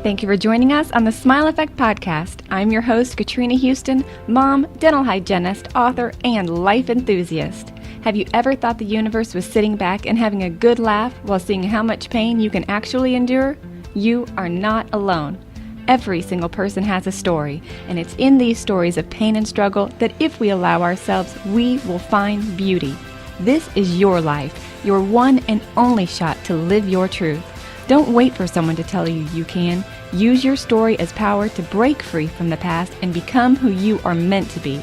Thank you for joining us on the Smile Effect Podcast. I'm your host, Katrina Houston, mom, dental hygienist, author, and life enthusiast. Have you ever thought the universe was sitting back and having a good laugh while seeing how much pain you can actually endure? You are not alone. Every single person has a story, and it's in these stories of pain and struggle that if we allow ourselves, we will find beauty. This is your life, your one and only shot to live your truth. Don't wait for someone to tell you you can. Use your story as power to break free from the past and become who you are meant to be.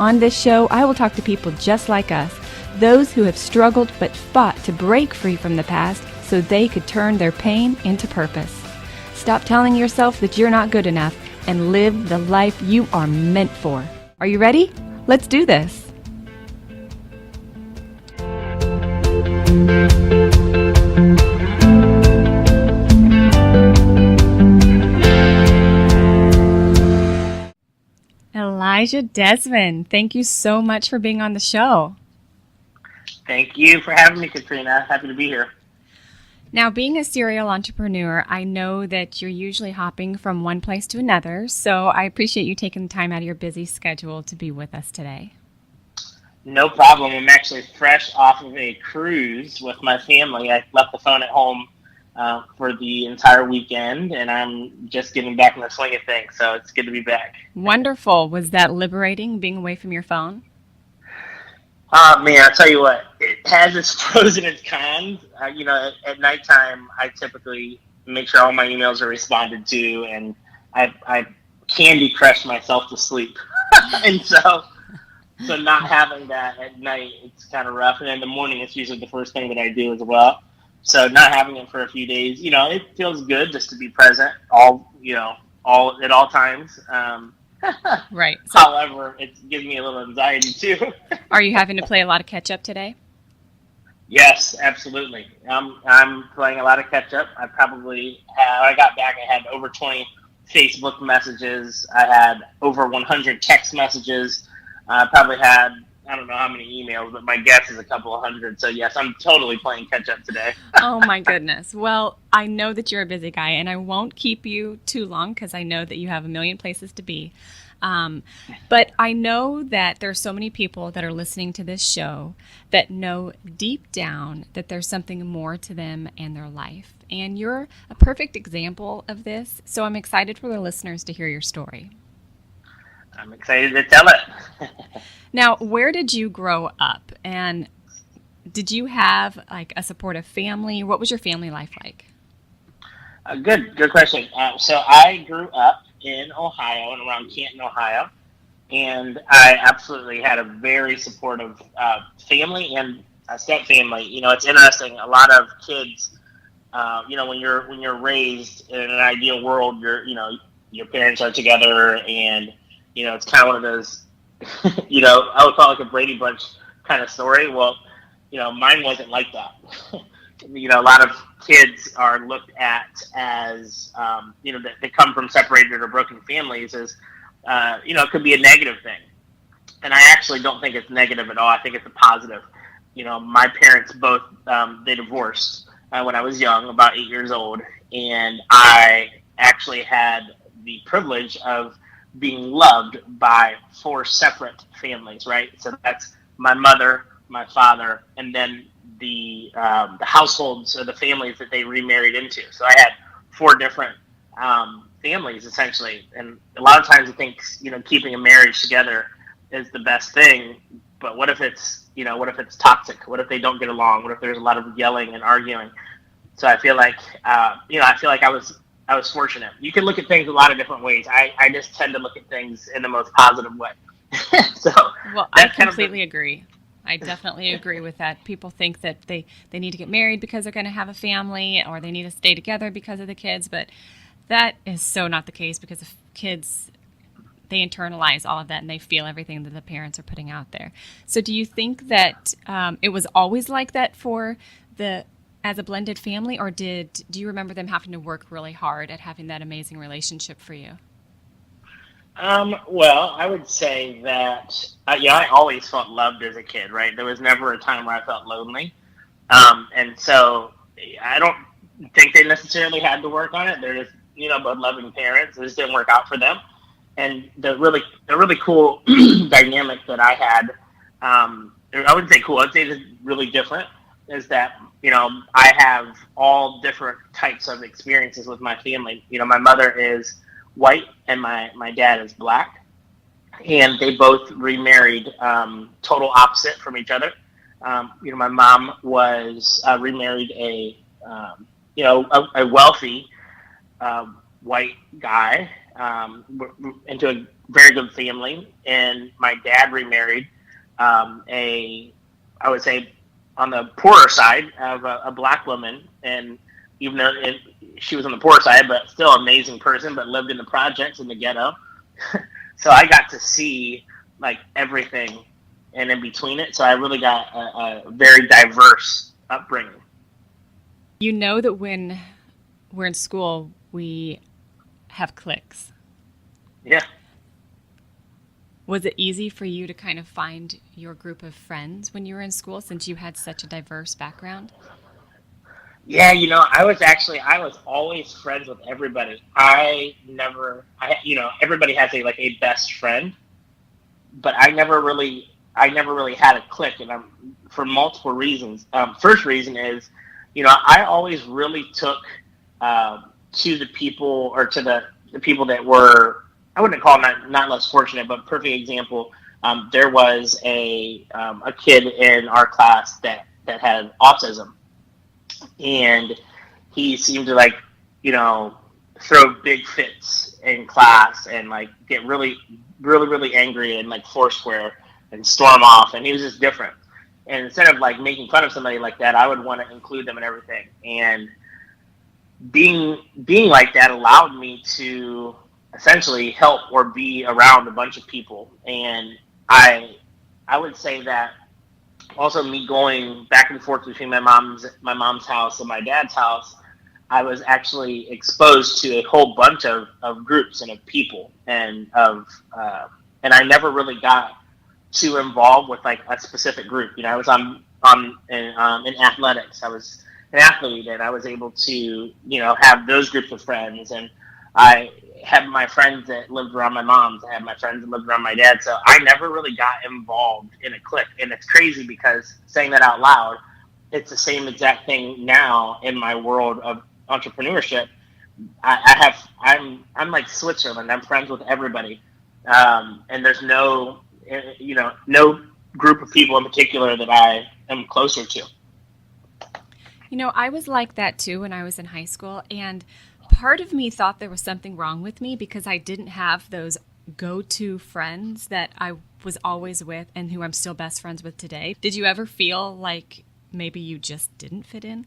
On this show, I will talk to people just like us, those who have struggled but fought to break free from the past so they could turn their pain into purpose. Stop telling yourself that you're not good enough and live the life you are meant for. Are you ready? Let's do this. Elijah Desmond, thank you so much for being on the show. Thank you for having me, Katrina. Happy to be here. Now, being a serial entrepreneur, I know that you're usually hopping from one place to another, so I appreciate you taking the time out of your busy schedule to be with us today. No problem. I'm actually fresh off of a cruise with my family. I left the phone at home for the entire weekend, and I'm just getting back in the swing of things, so it's good to be back. Wonderful. Was that liberating, being away from your phone? Man, I'll tell you what, it has its pros and its cons. At nighttime, I typically make sure all my emails are responded to, and I candy crush myself to sleep. And so not having that at night, it's kind of rough. And in the morning, it's usually the first thing that I do as well. So not having it for a few days, it feels good just to be present at all times. Right. So, however, it gives me a little anxiety too. Are you having to play a lot of catch up today? Yes, absolutely. I'm playing a lot of catch up. I probably had, when I got back, I had over 20 Facebook messages. I had over 100 text messages. I probably had, I don't know how many emails, but my guess is a couple of hundred. So yes, I'm totally playing catch up today. Oh my goodness. Well, I know that you're a busy guy, and I won't keep you too long because I know that you have a million places to be. But I know that there are so many people that are listening to this show that know deep down that there's something more to them and their life. And you're a perfect example of this. So I'm excited for the listeners to hear your story. I'm excited to tell it. Now, where did you grow up? And did you have like a supportive family? What was your family life like? Good question. So I grew up in Ohio and around Canton, Ohio, and I absolutely had a very supportive family and a step family. It's interesting. A lot of kids, when you're raised in an ideal world, your parents are together, and it's kind of one of those, I would call it like a Brady Bunch kind of story. Well, mine wasn't like that. A lot of kids are looked at as, they come from separated or broken families as, it could be a negative thing. And I actually don't think it's negative at all. I think it's a positive. My parents both, they divorced when I was young, about 8 years old. And I actually had the privilege of being loved by 4 separate families, right? So that's my mother, my father, and then the households or the families that they remarried into. So I had 4 different families essentially, and a lot of times I think keeping a marriage together is the best thing. But what if it's toxic? What if they don't get along? What if there's a lot of yelling and arguing? So I feel like I was fortunate. You can look at things a lot of different ways. I just tend to look at things in the most positive way. Well, I completely agree. I definitely agree with that. People think that they need to get married because they're going to have a family, or they need to stay together because of the kids. But that is so not the case, because if kids, they internalize all of that and they feel everything that the parents are putting out there. So do you think that it was always like that as a blended family, or do you remember them having to work really hard at having that amazing relationship for you? Well, I would say that, I always felt loved as a kid, right? There was never a time where I felt lonely. And so I don't think they necessarily had to work on it. both loving parents. It just didn't work out for them. And the really cool dynamic that I had, I wouldn't say cool, I'd say it's really different, is that, I have all different types of experiences with my family. My mother is white and my dad is black, and they both remarried, total opposite from each other. My mom was remarried a wealthy white guy, into a very good family, and my dad remarried I would say, on the poorer side of a black woman, and even though she was on the poor side, but still an amazing person, but lived in the projects in the ghetto. So I got to see like everything and in between it. So I really got a very diverse upbringing. You know that when we're in school, we have cliques. Yeah. Was it easy for you to kind of find your group of friends when you were in school, since you had such a diverse background? Yeah, I was always friends with everybody. Everybody has a best friend, but I never really had a clique, and for multiple reasons. First reason is, I always really took to the people, or to the people that were, I wouldn't call them not less fortunate, but perfect example. There was a kid in our class that had autism, and he seemed to throw big fits in class and get really, really, really angry and foursquare and storm off, and he was just different. And instead of making fun of somebody like that, I would want to include them in everything. And being like that allowed me to essentially help or be around a bunch of people. And I would say that also, me going back and forth between my mom's house and my dad's house, I was actually exposed to a whole bunch of groups and of people, and and I never really got too involved with a specific group. I was in athletics. I was an athlete, and I was able to have those groups of friends. And I had my friends that lived around my mom's. I had my friends that lived around my dad. So I never really got involved in a clique. And it's crazy, because saying that out loud, it's the same exact thing now in my world of entrepreneurship. I'm like Switzerland. I'm friends with everybody. And there's no group of people in particular that I am closer to. I was like that too when I was in high school, and part of me thought there was something wrong with me because I didn't have those go-to friends that I was always with and who I'm still best friends with today. Did you ever feel like maybe you just didn't fit in?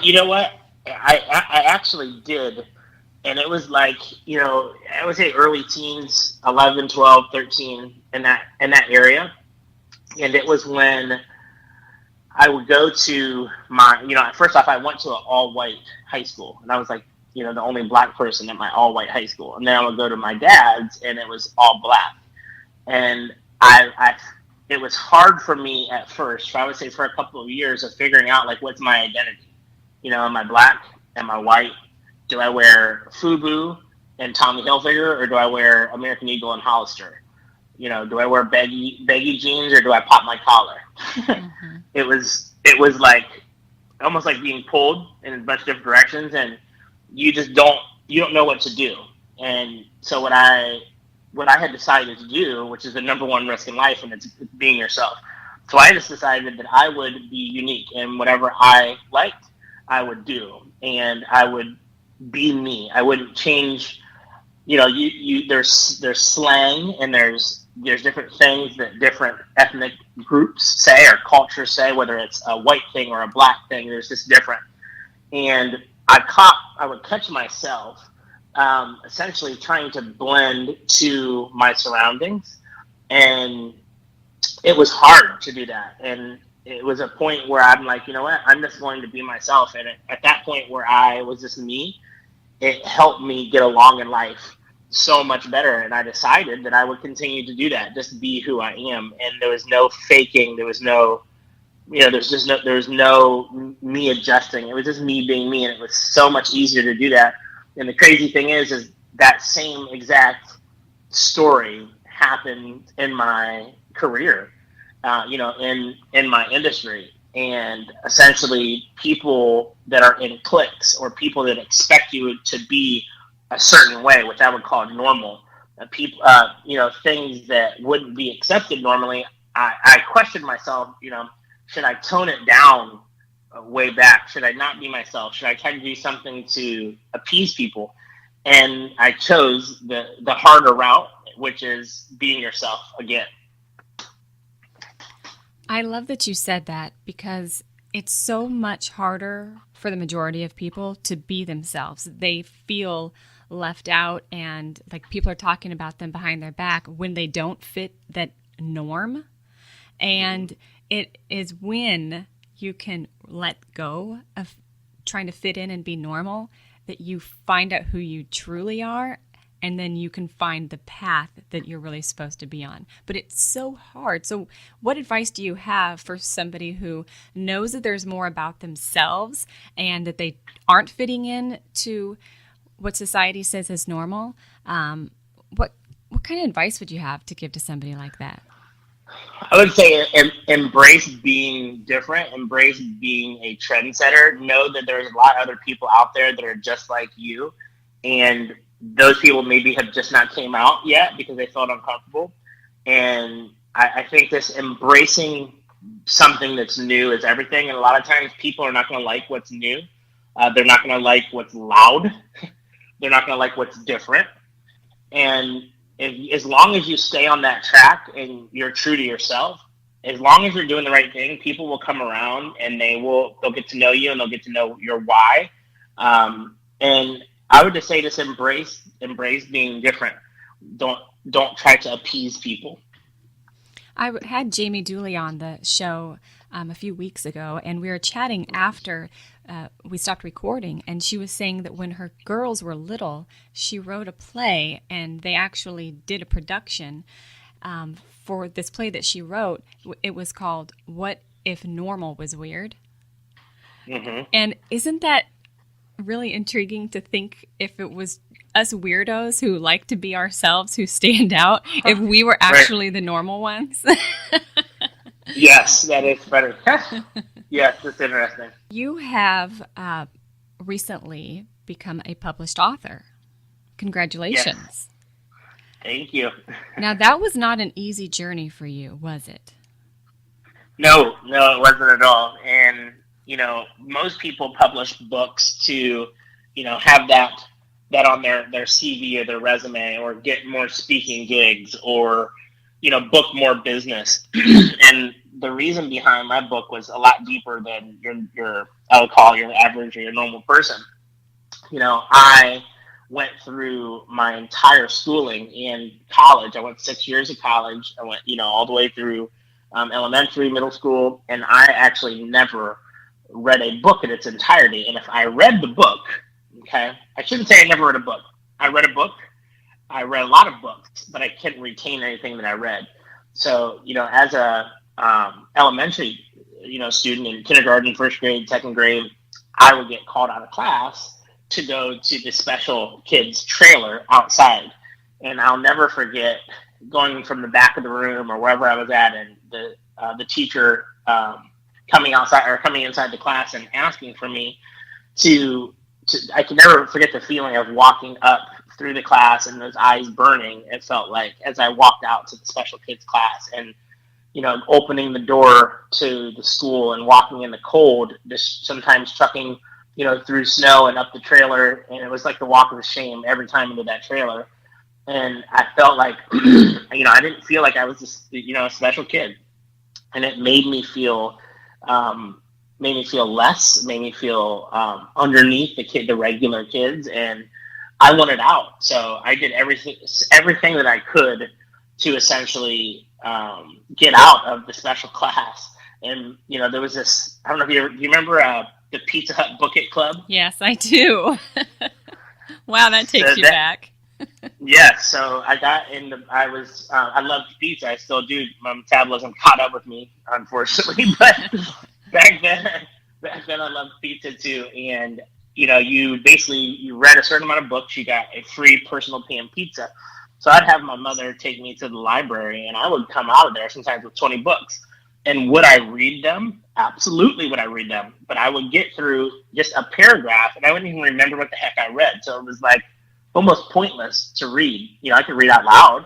You know what? I actually did. And it was I would say early teens, 11, 12, 13, in that area. And it was when I would go to first off, I went to an all-white high school, and I was the only black person at my all-white high school. And then I would go to my dad's, and it was all black. And it was hard for me at first, I would say for a couple of years, of figuring out what's my identity. Am I black? Am I white? Do I wear FUBU and Tommy Hilfiger, or do I wear American Eagle and Hollister? Do I wear baggy jeans, or do I pop my collar? Mm-hmm. It was almost like being pulled in a bunch of different directions, and you don't know what to do. And so what I had decided to do, which is the number one risk in life, and it's being yourself. So I just decided that I would be unique, and whatever I liked, I would do, and I would be me. I wouldn't change. There's slang, and there's different things that different ethnic groups say or cultures say, whether it's a white thing or a black thing. There's just different. And I would catch myself essentially trying to blend to my surroundings, and it was hard to do that. And it was a point where I'm like, you know what, I'm just going to be myself. And at that point where I was just me, it helped me get along in life so much better. And I decided that I would continue to do that, just be who I am. And there was no faking. There was no there's no me adjusting. It was just me being me, and it was so much easier to do that. And the crazy thing is that same exact story happened in my career, in my industry. And essentially, people that are in cliques or people that expect you to be a certain way, which I would call normal, things that wouldn't be accepted normally. I questioned myself, should I tone it down way back? Should I not be myself? Should I try to do something to appease people? And I chose the harder route, which is being yourself again. I love that you said that, because it's so much harder for the majority of people to be themselves. They feel left out, and like people are talking about them behind their back when they don't fit that norm. And it is when you can let go of trying to fit in and be normal that you find out who you truly are, and then you can find the path that you're really supposed to be on. But it's so hard. So what advice do you have for somebody who knows that there's more about themselves and that they aren't fitting in to what society says is normal? What kind of advice would you have to give to somebody like that? I would say embrace being different, embrace being a trendsetter. Know that there's a lot of other people out there that are just like you, and those people maybe have just not came out yet because they felt uncomfortable. And I think this embracing something that's new is everything. And a lot of times people are not going to like what's new. They're not going to like what's loud. They're not going to like what's different. And as long as you stay on that track and you're true to yourself, as long as you're doing the right thing, people will come around and they'll get to know you, and they'll get to know your why. And I would just say, just embrace being different. Don't try to appease people. I had Jamie Dooley on the show a few weeks ago, and we were chatting after we stopped recording, and she was saying that when her girls were little, she wrote a play, and they actually did a production for this play that she wrote. It was called "What If Normal Was Weird?" Mm-hmm. And isn't that really intriguing to think, if it was us weirdos who like to be ourselves, who stand out, if we were actually the normal ones? Yes, that is better. Yes, it's interesting. You have recently become a published author. Congratulations. Yes. Thank you. Now, that was not an easy journey for you, was it? No, it wasn't at all. And most people publish books to, have that on their CV or their resume, or get more speaking gigs, or, book more business. And the reason behind my book was a lot deeper than your I would call your average or your normal person. I went through my entire schooling in college. I went 6 years of college. I went, all the way through elementary, middle school, and I actually never read a book in its entirety. And if I read the book, okay, I shouldn't say I never read a book. I read a book. I read a lot of books, but I couldn't retain anything that I read. So, as a elementary, student in kindergarten, first grade, second grade, I would get called out of class to go to the special kids trailer outside. And I'll never forget going from the back of the room or wherever I was at, and the teacher coming inside the class and asking for me to I can never forget the feeling of walking up through the class and those eyes burning. It felt like, as I walked out to the special kids class, and opening the door to the school and walking in the cold, just sometimes trucking through snow and up the trailer, and it was like the walk of shame every time into that trailer. And I felt like I didn't feel like I was just a special kid, and it made me feel less, made me feel underneath the regular kids, and I wanted out. So I did everything that I could to essentially get out of the special class. And there was this, I don't know if you remember the Pizza Hut Book It Club? Yes, I do. Wow, that takes you back. Yes, so I loved pizza. I still do. My metabolism caught up with me, unfortunately. But back then, back then I loved pizza too. And you read a certain amount of books, you got a free personal pan pizza. So I'd have my mother take me to the library, and I would come out of there sometimes with 20 books. And would I read them? Absolutely, would I read them? But I would get through just a paragraph, and I wouldn't even remember what the heck I read. So it was like almost pointless to read. I could read out loud.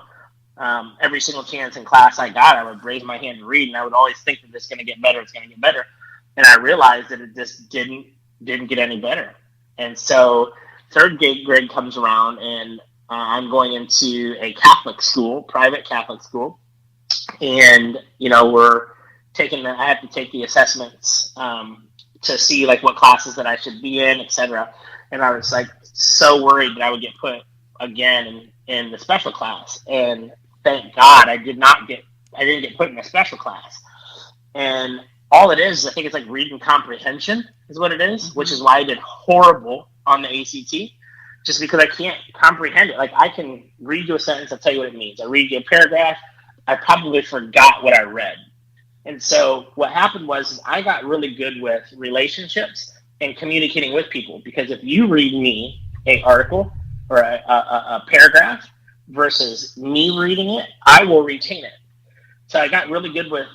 Every single chance in class I got, I would raise my hand and read, and I would always think that it's going to get better. It's going to get better, and I realized that it just didn't get any better. And so grade comes around, and I'm going into a Catholic school, private Catholic school, and I have to take the assessments to see like what classes that I should be in, etc. And I was like so worried that I would get put again in the special class. And thank God I didn't get put in a special class. And all it is, I think it's like reading comprehension is what it is, which is why I did horrible on the ACT, just because I can't comprehend it. Like I can read you a sentence, I'll tell you what it means. I read you a paragraph, I probably forgot what I read. And so what happened was I got really good with relationships and communicating with people, because if you read me an article or a paragraph versus me reading it, I will retain it. So I got really good with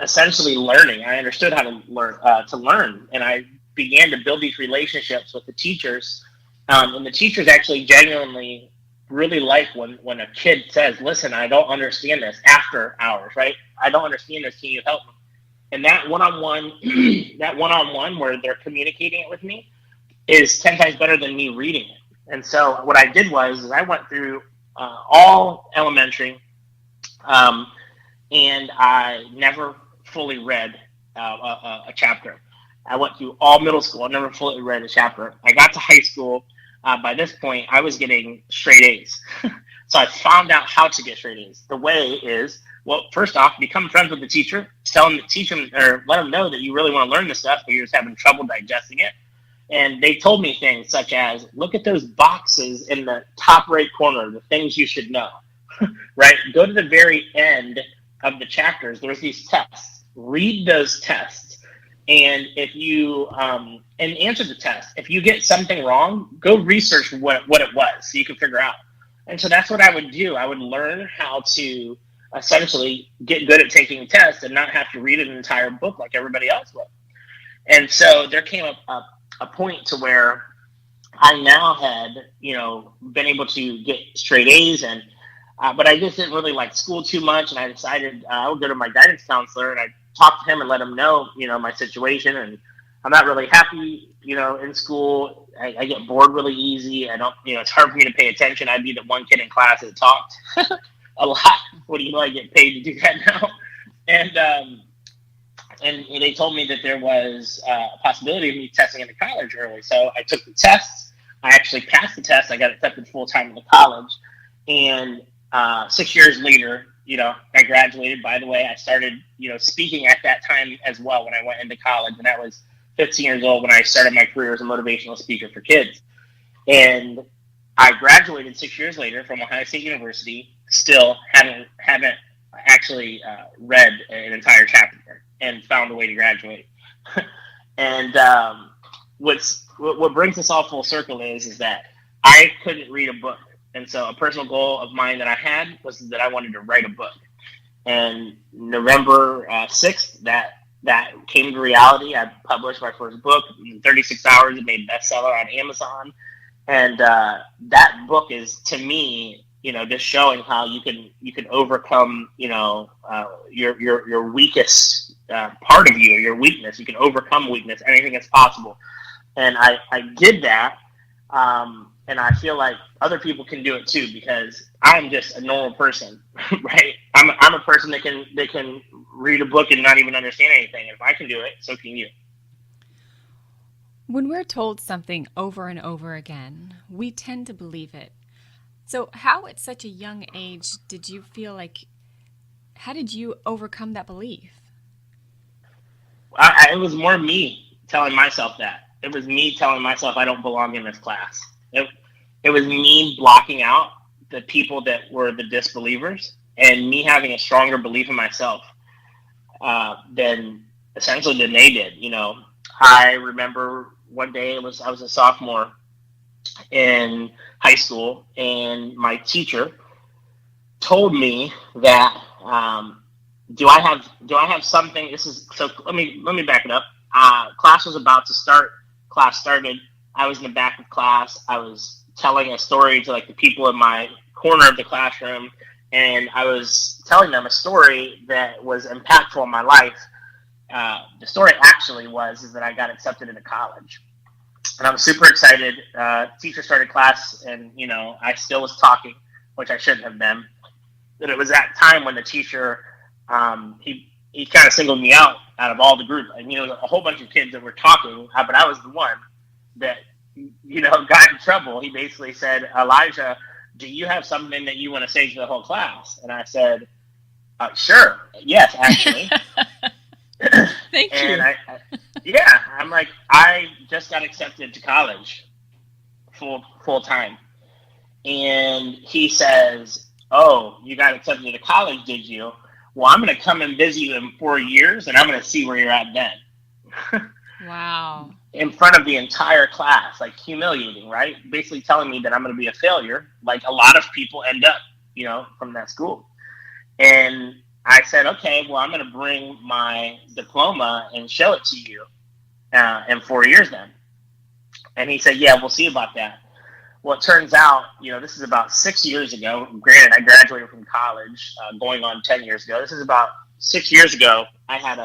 essentially learning. I understood how to learn, and I began to build these relationships with the teachers. And the teachers actually genuinely really like when a kid says, "Listen, I don't understand this," after hours, right? "I don't understand this. Can you help me?" And that one-on-one, where they're communicating it with me, is 10 times better than me reading it. And so what I did was I went through all elementary, and I never fully read a chapter. I went through all middle school. I never fully read a chapter. I got to high school. By this point, I was getting straight A's. So I found out how to get straight A's. The way is, well, first off, become friends with the teacher. Teach them, or let them know that you really want to learn this stuff, but you're just having trouble digesting it. And they told me things such as, look at those boxes in the top right corner, the things you should know, right? Go to the very end of the chapters. There's these tests. Read those tests. And if you and answer the test. If you get something wrong, go research what it was so you can figure out. And so that's what I would do. I would learn how to essentially get good at taking tests and not have to read an entire book like everybody else would. And so there came a point to where I now had, been able to get straight A's, and but I just didn't really like school too much, and I decided I would go to my guidance counselor and I talk to him and let him know, my situation, and I'm not really happy, in school. I get bored really easy. I don't, it's hard for me to pay attention. I'd be the one kid in class that talked a lot. What do you know? I get paid to do that now. And they told me that there was a possibility of me testing into college early. So I took the tests. I actually passed the test. I got accepted full time into college. And 6 years later, I graduated. By the way, I started, speaking at that time as well when I went into college. And that was 15 years old when I started my career as a motivational speaker for kids. And I graduated 6 years later from Ohio State University. Still haven't actually read an entire chapter and found a way to graduate. And what brings us all full circle is that I couldn't read a book. And so a personal goal of mine that I had was that I wanted to write a book. And November 6th, that came to reality. I published my first book. In 36 hours, it made bestseller on Amazon. And that book is, to me, just showing how you can overcome, your weakest part of you, your weakness. You can overcome weakness. Anything is possible. And I did that. And I feel like other people can do it too, because I'm just a normal person, right? I'm a person that can read a book and not even understand anything. If I can do it, so can you. When we're told something over and over again, we tend to believe it. So how at such a young age did you feel like, how did you overcome that belief? It was more me telling myself that. It was me telling myself I don't belong in this class. it was me blocking out the people that were the disbelievers and me having a stronger belief in myself than essentially than they did. I remember one day I was a sophomore in high school, and my teacher told me that do I have something? This is so. Let me back it up. Class was about to start. Class started. I was in the back of class. I was telling a story to like the people in my corner of the classroom, and I was telling them a story that was impactful in my life. The story actually is that I got accepted into college, and I was super excited. Teacher started class, and I still was talking, which I shouldn't have been. But it was that time when the teacher he kind of singled me out of all the group. And a whole bunch of kids that were talking, but I was the one that got in trouble. He basically said, "Elijah, do you have something that you want to say to the whole class?" And I said, "Sure, yes, actually." Thank and you. I'm like, I just got accepted to college full time. And he says, "Oh, you got accepted to college, did you? Well, I'm going to come and visit you in 4 years, and I'm going to see where you're at then." Wow. In front of the entire class, like humiliating, right? Basically telling me that I'm going to be a failure, like a lot of people end up, from that school. And I said, "Okay, well, I'm going to bring my diploma and show it to you in 4 years then." And he said, "Yeah, we'll see about that." Well, it turns out, this is about 6 years ago. Granted, I graduated from college going on 10 years ago. This is about 6 years ago. I had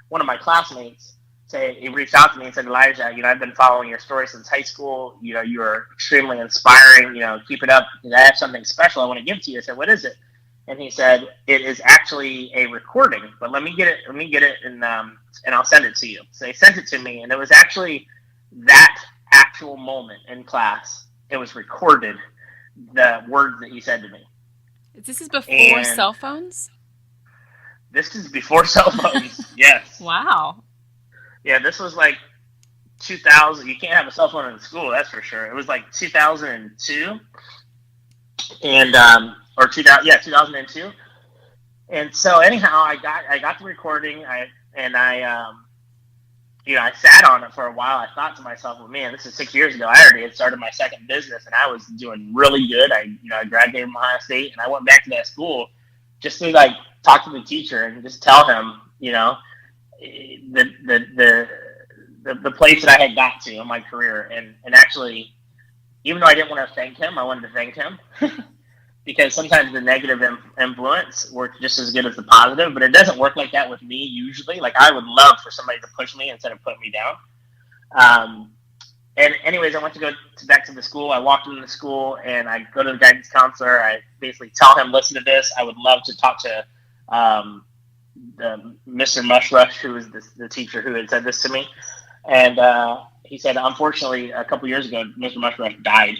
one of my classmates he reached out to me and said, "Elijah, I've been following your story since high school. You are extremely inspiring. Keep it up. I have something special I want to give to you." I said, "What is it?" And he said, "It is actually a recording, but let me get it, and I'll send it to you." So he sent it to me, and it was actually that actual moment in class. It was recorded, the words that he said to me. This is before And cell phones? this is before cell phones. Yes. Wow. Yeah, this was like 2000. You can't have a cell phone in school, that's for sure. It was like 2002, and or 2000, yeah, 2002. And so anyhow, I got the recording. I sat on it for a while. I thought to myself, "Well, man, this is 6 years ago. I already had started my second business, and I was doing really good. I graduated from Ohio State, and I went back to that school just to like talk to the teacher and just tell him, the place that I had got to in my career, and actually, even though I didn't want to thank him, I wanted to thank him." Because sometimes the negative influence works just as good as the positive, but it doesn't work like that with me usually. Like, I would love for somebody to push me instead of putting me down. And anyways, I went to go back to the school. I walked into the school, and I go to the guidance counselor. I basically tell him, "Listen to this. I would love to talk to Mr. Mushrush, who was the teacher who had said this to me." And he said, "Unfortunately, a couple years ago, Mr. Mushrush died.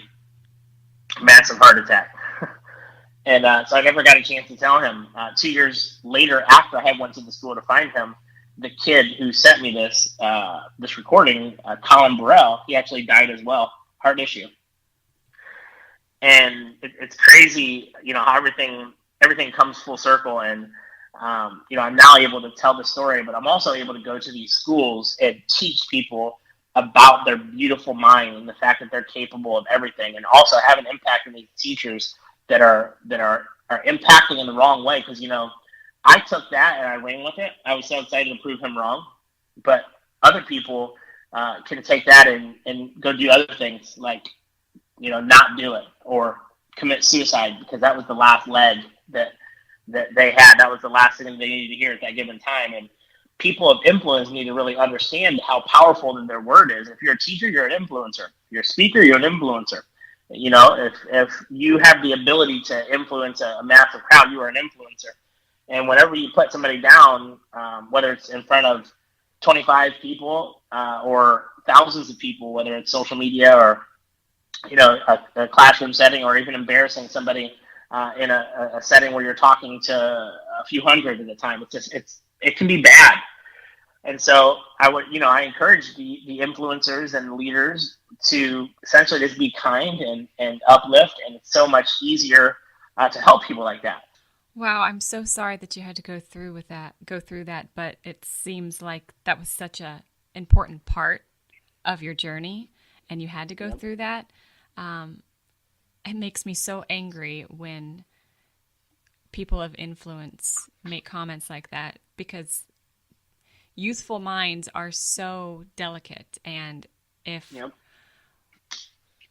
Massive heart attack." And so I never got a chance to tell him. 2 years later, after I had went to the school to find him, the kid who sent me this recording, Colin Burrell, he actually died as well, heart issue. And it's crazy, how everything comes full circle. And I'm now able to tell the story, but I'm also able to go to these schools and teach people about their beautiful mind and the fact that they're capable of everything, and also have an impact on these teachers that are impacting in the wrong way. Because I took that and I ran with it. I was so excited to prove him wrong, but other people can take that and go do other things, like not do it or commit suicide, because that was the last leg that they had. That was the last thing they needed to hear at that given time. And people of influence need to really understand how powerful their word is. If you're a teacher, you're an influencer. If you're a speaker, you're an influencer. If you have the ability to influence a massive crowd, you are an influencer. And whenever you put somebody down, whether it's in front of 25 people or thousands of people, whether it's social media or a classroom setting, or even embarrassing somebody in a setting where you're talking to a few hundred at a time, it can be bad. And so I encourage the influencers and leaders to essentially just be kind and uplift, and it's so much easier to help people like that. Wow, I'm so sorry that you had to go through that, but it seems like that was such a important part of your journey and you had to go through that. Um, it makes me so angry when people of influence make comments like that because youthful minds are so delicate, and if Yep.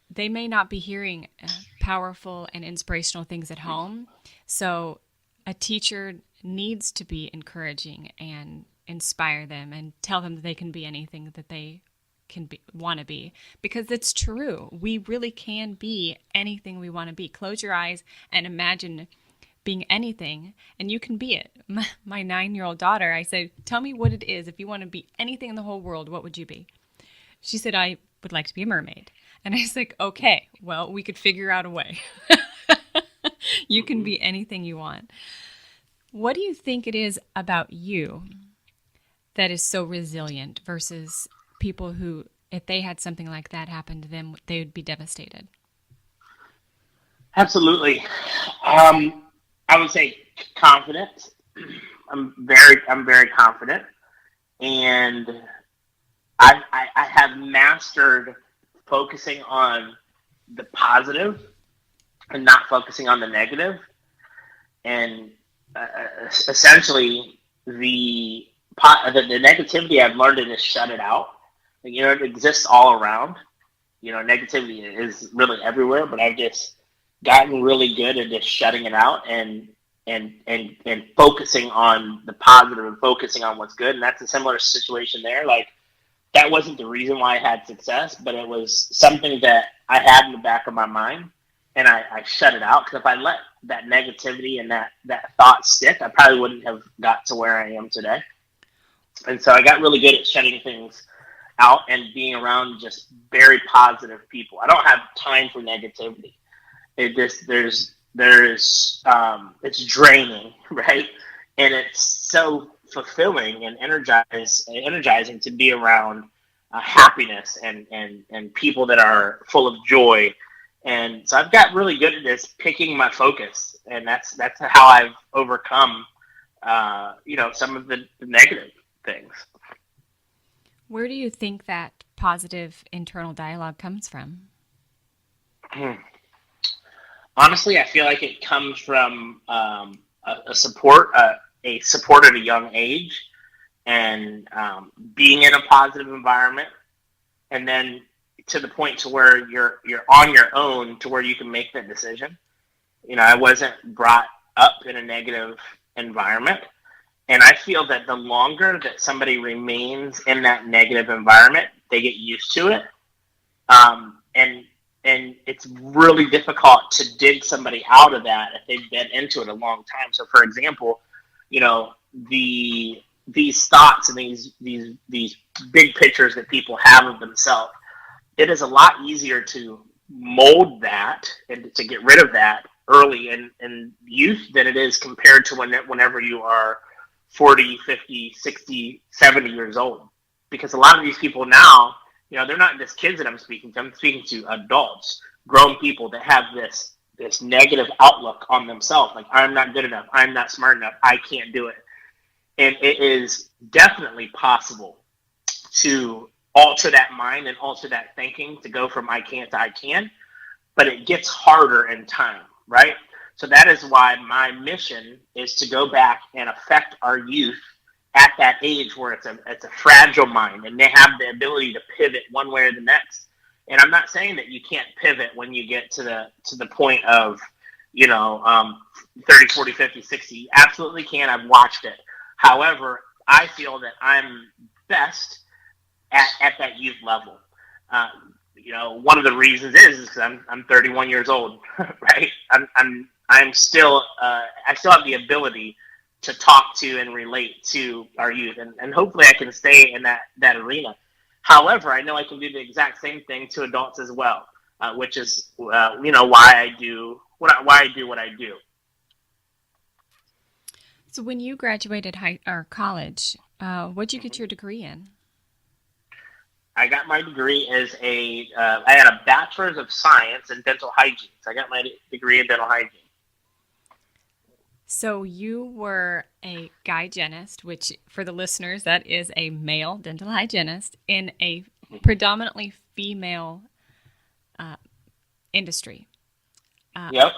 they may not be hearing powerful and inspirational things at home, so a teacher needs to be encouraging and inspire them and tell them that they can be anything that they can be, want to be, because it's true. We really can be anything we want to be. Close your eyes and imagine being anything, and you can be it. My 9-year-old daughter, I said, tell me what it is. If you want to be anything in the whole world, what would you be? She said, I would like to be a mermaid. And I was like, okay, well, we could figure out a way. You can be anything you want. What do you think it is about you that is so resilient versus people who, if they had something like that happen to them, they would be devastated? Absolutely. I would say confidence. I'm very confident, and I have mastered focusing on the positive and not focusing on the negative. And essentially, the negativity, I've learned to just shut it out. It exists all around. Negativity is really everywhere, but I've just gotten really good at just shutting it out and focusing on the positive and focusing on what's good. And that's a similar situation there. Like, that wasn't the reason why I had success, but it was something that I had in the back of my mind, and I shut it out, because if I let that negativity and that thought stick, I probably wouldn't have got to where I am today. And so I got really good at shutting things out and being around just very positive people. I don't have time for negativity. It just it's draining, right? And it's so fulfilling and energizing to be around happiness and people that are full of joy. And so I've got really good at this, picking my focus, and that's how I've overcome some of the negative things. Where do you think that positive internal dialogue comes from? Honestly, I feel like it comes from a support at a young age, and being in a positive environment, and then to the point to where you're on your own, to where you can make that decision. I wasn't brought up in a negative environment, and I feel that the longer that somebody remains in that negative environment, they get used to it, and it's really difficult to dig somebody out of that if they've been into it a long time. So, for example, these thoughts and these big pictures that people have of themselves, it is a lot easier to mold that and to get rid of that early in youth than it is compared to whenever you are 40, 50, 60, 70 years old. Because a lot of these people now, they're not just kids that I'm speaking to. I'm speaking to adults, grown people that have this negative outlook on themselves. Like, I'm not good enough. I'm not smart enough. I can't do it. And it is definitely possible to alter that mind and alter that thinking to go from I can't to I can, but it gets harder in time, right? So that is why my mission is to go back and affect our youth at that age where it's a fragile mind, and they have the ability to pivot one way or the next. And I'm not saying that you can't pivot when you get to the point of 30, 40, 50, 60. You absolutely can. I've watched it. However, I feel that I'm best at that youth level. One of the reasons is because I'm 31 years old, right? I'm still I still have the ability to talk to and relate to our youth, and hopefully I can stay in that arena. However, I know I can do the exact same thing to adults as well, which is why I do what I do. So when you graduated high or college, what'd you get your degree in? I got my degree as I had a bachelor's of science in dental hygiene. So I got my degree in dental hygiene. So you were a hygienist, which for the listeners, that is a male dental hygienist in a predominantly female industry. Yep.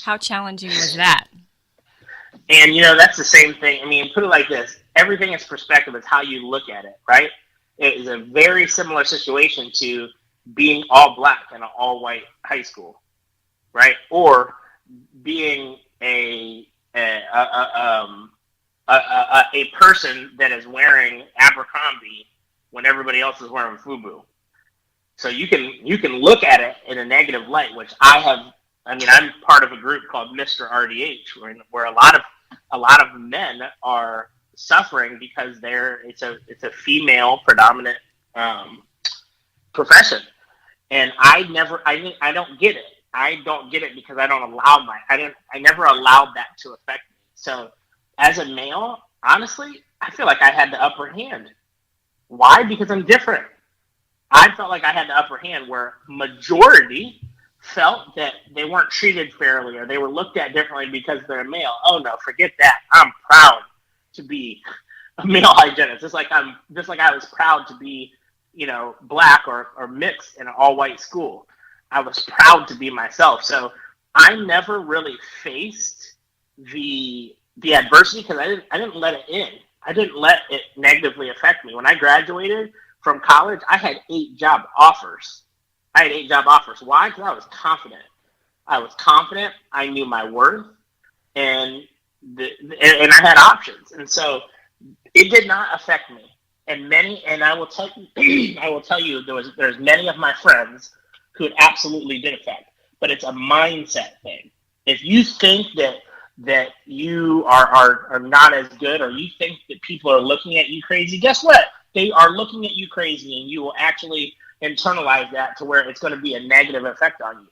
How challenging was that? And, that's the same thing. I mean, put it like this. Everything is perspective. It's how you look at it, right? It is a very similar situation to being all black in an all white high school, right? Or being a person that is wearing Abercrombie when everybody else is wearing FUBU. So you can look at it in a negative light, which I'm part of a group called Mr. RDH, where a lot of men are suffering because it's a female predominant profession, and I don't get it. I don't get it because I never allowed that to affect me. So as a male, honestly, I feel like I had the upper hand. Why? Because I'm different. I felt like I had the upper hand where majority felt that they weren't treated fairly or they were looked at differently because they're a male. Oh no, forget that. I'm proud to be a male hygienist. Just like I was proud to be, black or mixed in an all white school. I was proud to be myself. So I never really faced the adversity because I didn't let it in. I didn't let it negatively affect me. When I graduated from college, I had 8 job offers. Why? Because I was confident. I knew my worth, and I had options. And so it did not affect me. And I will tell you, there's many of my friends who it absolutely did affect. But it's a mindset thing. If you think that you are not as good, or you think that people are looking at you crazy, guess what? They are looking at you crazy, and you will actually internalize that to where it's going to be a negative effect on you.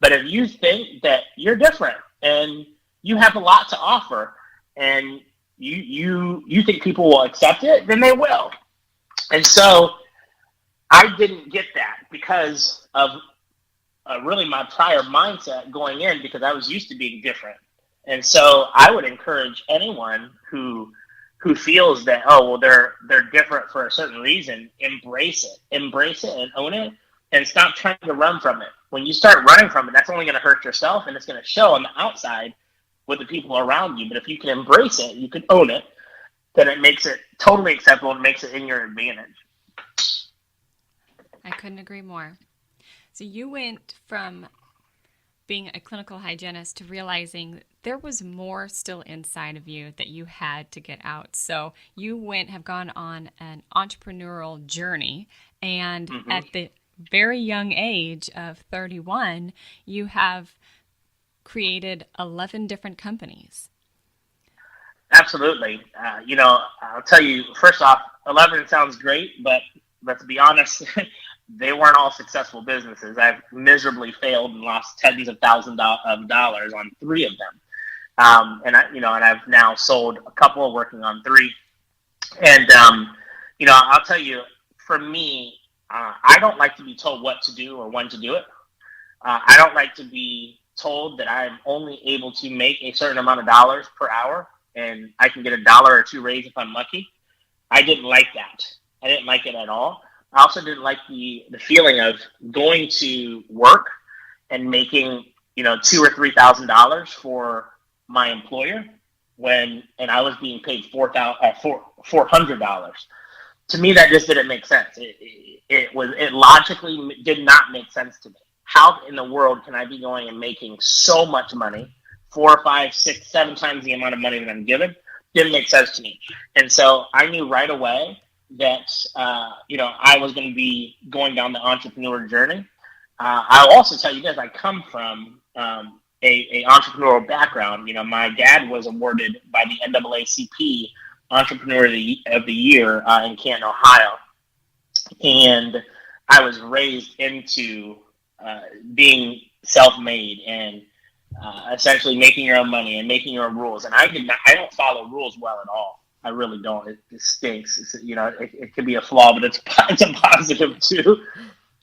But if you think that you're different and you have a lot to offer, and you think people will accept it, then they will. And so I didn't get that because of really my prior mindset going in, because I was used to being different. And so I would encourage anyone who feels that, they're different for a certain reason, embrace it and own it, and stop trying to run from it. When you start running from it, that's only going to hurt yourself, and it's going to show on the outside with the people around you. But if you can embrace it, you can own it, then it makes it totally acceptable and makes it in your advantage. I couldn't agree more. So you went from being a clinical hygienist to realizing there was more still inside of you that you had to get out. So you have gone on an entrepreneurial journey, and at the very young age of 31, you have created 11 different companies. Absolutely. I'll tell you, first off, 11 sounds great, but let's be honest, they weren't all successful businesses. I've miserably failed and lost tens of thousands of dollars on 3 of them. And I've now sold a couple, working on 3. And, I'll tell you, for me, I don't like to be told what to do or when to do it. I don't like to be told that I'm only able to make a certain amount of dollars per hour, and I can get $1 or 2 raise if I'm lucky. I didn't like that. I didn't like it at all. I also didn't like the feeling of going to work and making, $2,000 or $3,000 for my employer and I was being paid $400. To me, that just didn't make sense. It logically did not make sense to me. How in the world can I be going and making so much money, 4, 5, 6, 7 times the amount of money that I'm given? Didn't make sense to me. And so I knew right away that, I was going to be going down the entrepreneur journey. I'll also tell you this, I come from a entrepreneurial background. My dad was awarded by the NAACP Entrepreneur of the Year in Canton, Ohio. And I was raised into being self-made and essentially making your own money and making your own rules. And I don't follow rules well at all. I really don't. It stinks. It could be a flaw, but it's a positive too.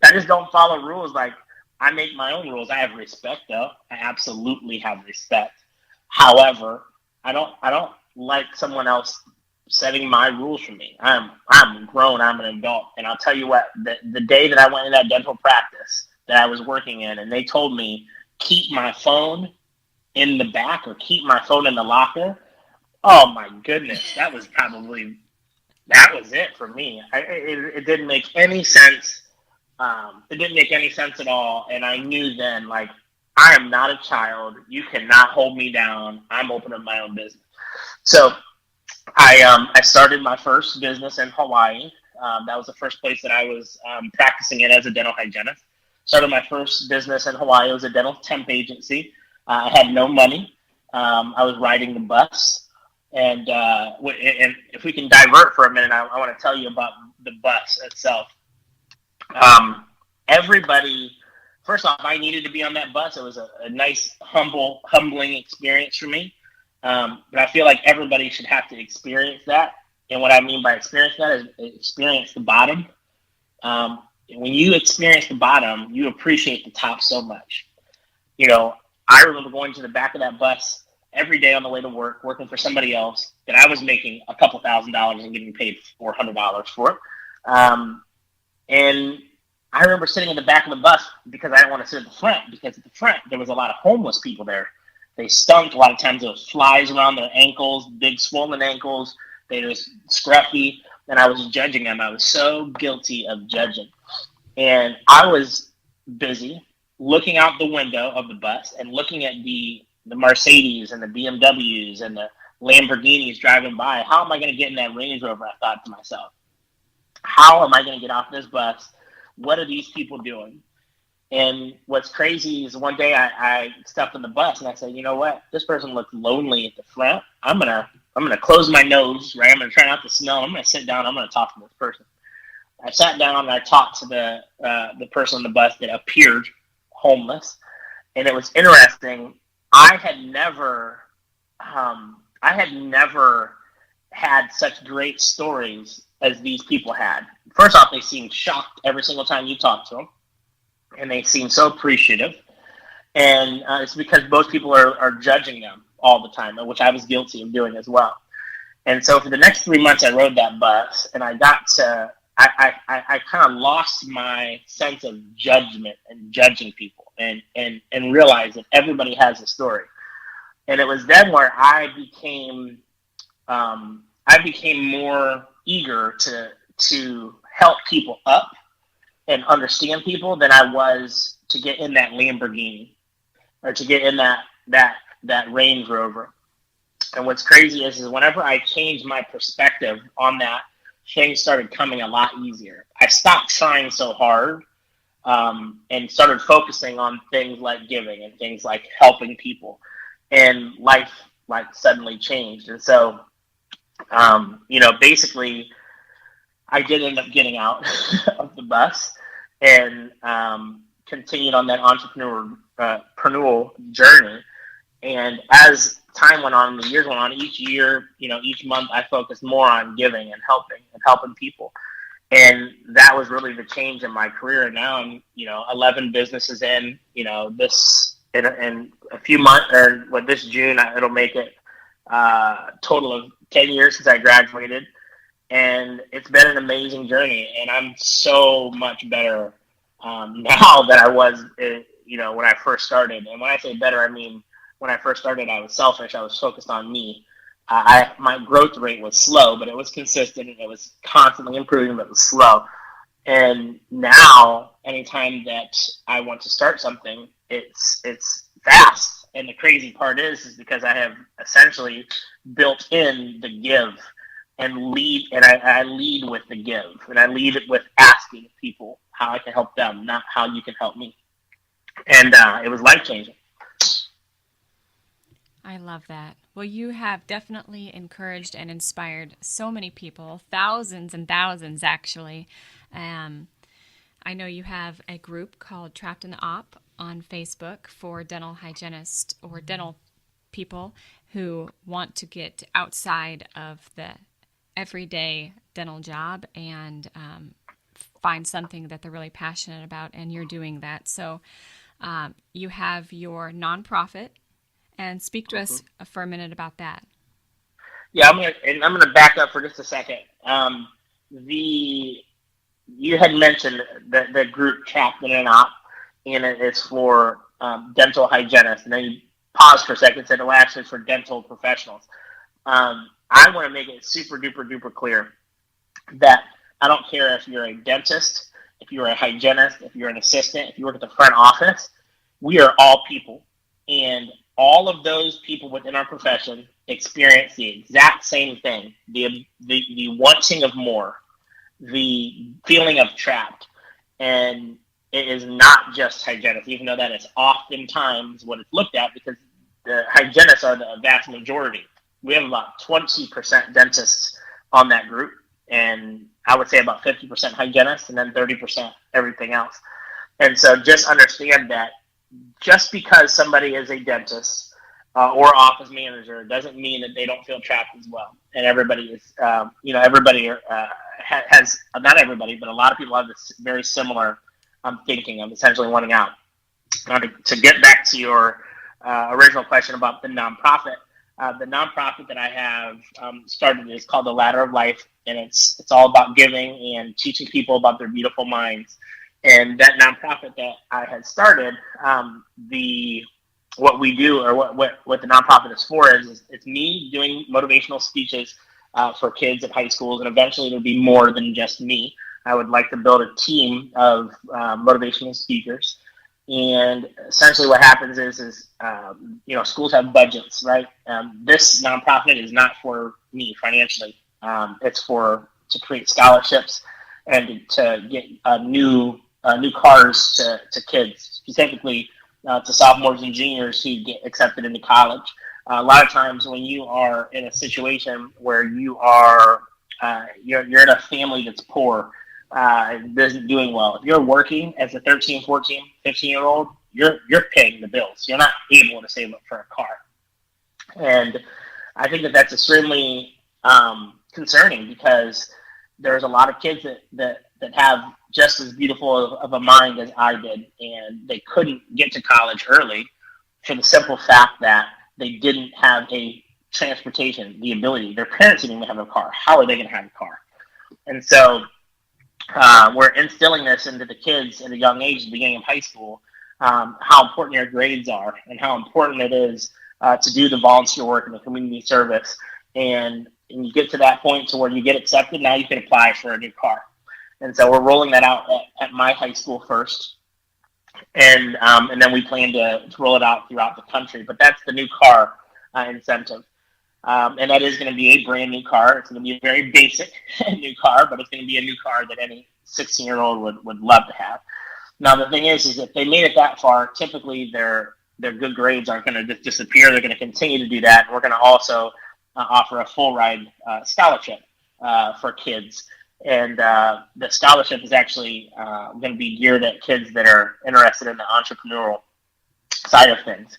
I just don't follow rules. Like, I make my own rules. I have respect, though. I absolutely have respect. However, I don't like someone else setting my rules for me. I'm grown. I'm an adult, and I'll tell you what. The day that I went in that dental practice that I was working in, and they told me keep my phone in the back or keep my phone in the locker. Oh my goodness, that was it for me. It didn't make any sense. It didn't make any sense at all, and I knew then, like, I am not a child. You cannot hold me down. I'm opening my own business. So I started my first business in Hawaii. That was the first place that I was practicing in as a dental hygienist. Started my first business in Hawaii. It was a dental temp agency. I had no money. I was riding the bus, and if we can divert for a minute, I want to tell you about the bus itself. Um, Everybody, first off, I needed to be on that bus. It was a nice, humbling experience for me. But I feel like everybody should have to experience that. And what I mean by experience that is experience the bottom. When you experience the bottom, you appreciate the top so much. You know, I remember going to the back of that bus every day on the way to work, working for somebody else that I was making a couple $1,000s and getting paid $400 for it. And I remember sitting in the back of the bus because I didn't want to sit at the front, because at the front there was a lot of homeless people there. They stunk. A lot of times there was flies around their ankles, big swollen ankles. They were scruffy, and I was judging them. I was so guilty of judging. And I was busy looking out the window of the bus and looking at the Mercedes and the BMWs and the Lamborghinis driving by. How am I going to get in that Range Rover? I thought to myself. How am I going to get off this bus? What are these people doing? And what's crazy is one day I stepped on the bus and I said, you know what? This person looks lonely at the front. I'm gonna close my nose, right? I'm gonna try not to smell. I'm gonna sit down. I'm gonna talk to this person. I sat down and I talked to the person on the bus that appeared homeless, and it was interesting. I had never, I had never had such great stories as these people had. First off, they seemed shocked every single time you talked to them, and they seemed so appreciative. And it's because most people are judging them all the time, which I was guilty of doing as well. And so for the next 3 months, I rode that bus, and I kind of lost my sense of judgment and judging people, and realized that everybody has a story. And it was then where I became more eager to help people up and understand people than I was to get in that Lamborghini or to get in that Range Rover. And what's crazy is whenever I changed my perspective on that, things started coming a lot easier. I stopped trying so hard, and started focusing on things like giving and things like helping people, and life like suddenly changed. And so, basically, I did end up getting out of the bus and continued on that entrepreneurial journey. And as time went on, the years went on, each year, each month, I focused more on giving and helping people. And that was really the change in my career. And now I'm, 11 businesses in, in a few months, or this June, it'll make it total of 10 years since I graduated. And it's been an amazing journey. And I'm so much better now than I was, when I first started. And when I say better, I mean, when I first started, I was selfish. I was focused on me. My growth rate was slow, but it was consistent, and it was constantly improving, but it was slow. And now, anytime that I want to start something, it's fast. And the crazy part is because I have essentially built in the give and lead, and I lead with the give, and I lead it with asking people how I can help them, not how you can help me. And it was life changing. I love that. Well, you have definitely encouraged and inspired so many people, thousands and thousands, actually. I know you have a group called Trapped in the Op on Facebook for dental hygienists or dental people who want to get outside of the everyday dental job and find something that they're really passionate about, and you're doing that. So you have your nonprofit, and speak to us for a minute about that. Yeah, I'm gonna back up for just a second. The You had mentioned the group Trapped in an Op, and it is for dental hygienists, and then you paused for a second and said, "Oh, actually, it's for dental professionals." I want to make it super duper duper clear that I don't care if you're a dentist, if you're a hygienist, if you're an assistant, if you work at the front office. We are all people, and all of those people within our profession experience the exact same thing: the wanting of more, the feeling of trapped. And it is not just hygienists, even though that is oftentimes what it's looked at, because the hygienists are the vast majority. We have about 20% dentists on that group, and I would say about 50% hygienists, and then 30% everything else. And so just understand that just because somebody is a dentist or office manager doesn't mean that they don't feel trapped as well. And everybody is, everybody has, not everybody, but a lot of people have this very similar thinking of essentially wanting out. Now, to get back to your original question about the nonprofit that I have started is called The Ladder of Life, and it's all about giving and teaching people about their beautiful minds. And that nonprofit that I had started, what we do, or what the nonprofit is for, is it's me doing motivational speeches for kids at high schools, and eventually it'll be more than just me. I would like to build a team of motivational speakers. And essentially what happens is schools have budgets, right? This nonprofit is not for me financially. It's to create scholarships and to get new cars to kids, specifically to sophomores and juniors who get accepted into college. A lot of times when you are in a situation where you are you're in a family that's poor, isn't doing well. If you're working as a 13, 14, 15-year-old, you're paying the bills. You're not able to save up for a car. And I think that's extremely concerning, because there's a lot of kids that have just as beautiful of a mind as I did, and they couldn't get to college early for the simple fact that they didn't have a transportation, the ability. Their parents didn't even have a car. How are they going to have a car? And so we're instilling this into the kids at a young age, at the beginning of high school, how important your grades are, and how important it is to do the volunteer work and the community service. And you get to that point to where you get accepted, now you can apply for a new car. And so we're rolling that out at my high school first, and then we plan to roll it out throughout the country. But that's the new car incentive. And that is going to be a brand new car. It's going to be a very basic new car, but it's going to be a new car that any 16-year-old would love to have. Now, the thing is if they made it that far, typically their good grades aren't going to just disappear. They're going to continue to do that. And we're going to also offer a full ride scholarship for kids. And the scholarship is actually going to be geared at kids that are interested in the entrepreneurial side of things.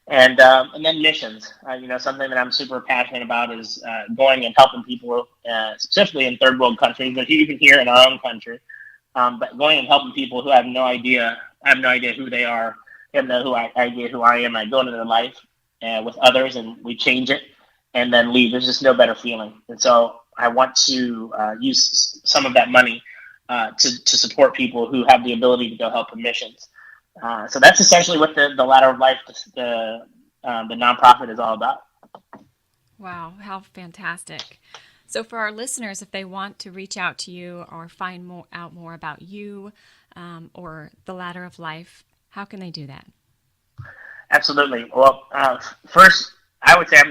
And then missions. Something that I'm super passionate about is going and helping people, specifically in third world countries, but even here in our own country. But going and helping people who have no idea who they are, have no idea who I am. I go into their life with others, and we change it, and then leave. There's just no better feeling. And so I want to use some of that money to support people who have the ability to go help in missions. So that's essentially what the Ladder of Life, the nonprofit, is all about. Wow, how fantastic. So for our listeners, if they want to reach out to you or find out more about you or the Ladder of Life, how can they do that? Absolutely. Well, first, I would say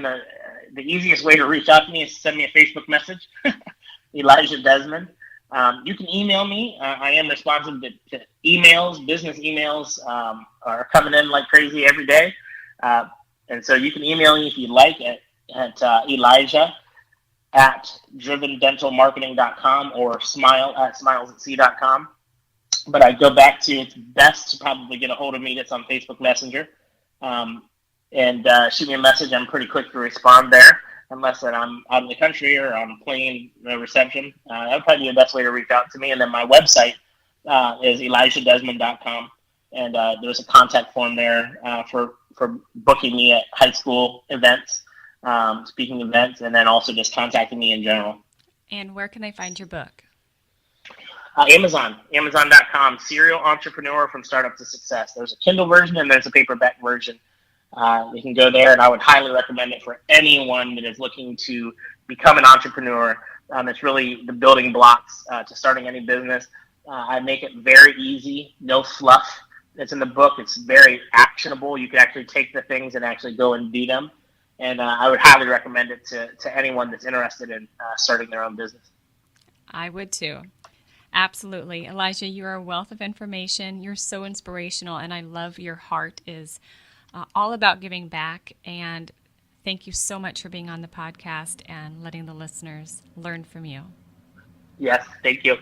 the easiest way to reach out to me is to send me a Facebook message, Elijah Desmond. You can email me. I am responsive to emails. Business emails are coming in like crazy every day. And so you can email me if you'd like at Elijah at drivendentalmarketing.com or smile@smilesatc.com. But I go back to, it's best to probably get a hold of me that's on Facebook Messenger. And shoot me a message. I'm pretty quick to respond there. unless that I'm out in the country or on a plane reception. That would probably be the best way to reach out to me. And then my website is elijahDesmond.com, and there's a contact form there for booking me at high school events, speaking events, and then also just contacting me in general. And where can they find your book? Amazon.com, Serial Entrepreneur from Startup to Success. There's a Kindle version and there's a paperback version. You can go there, and I would highly recommend it for anyone that is looking to become an entrepreneur. It's really the building blocks to starting any business. I make it very easy, no fluff. It's in the book. It's very actionable. You can actually take the things and actually go and do them. And I would highly recommend it to anyone that's interested in starting their own business. I would too. Absolutely. Elijah, you are a wealth of information. You're so inspirational, and I love your heart is all about giving back. And thank you so much for being on the podcast and letting the listeners learn from you. Yes, thank you.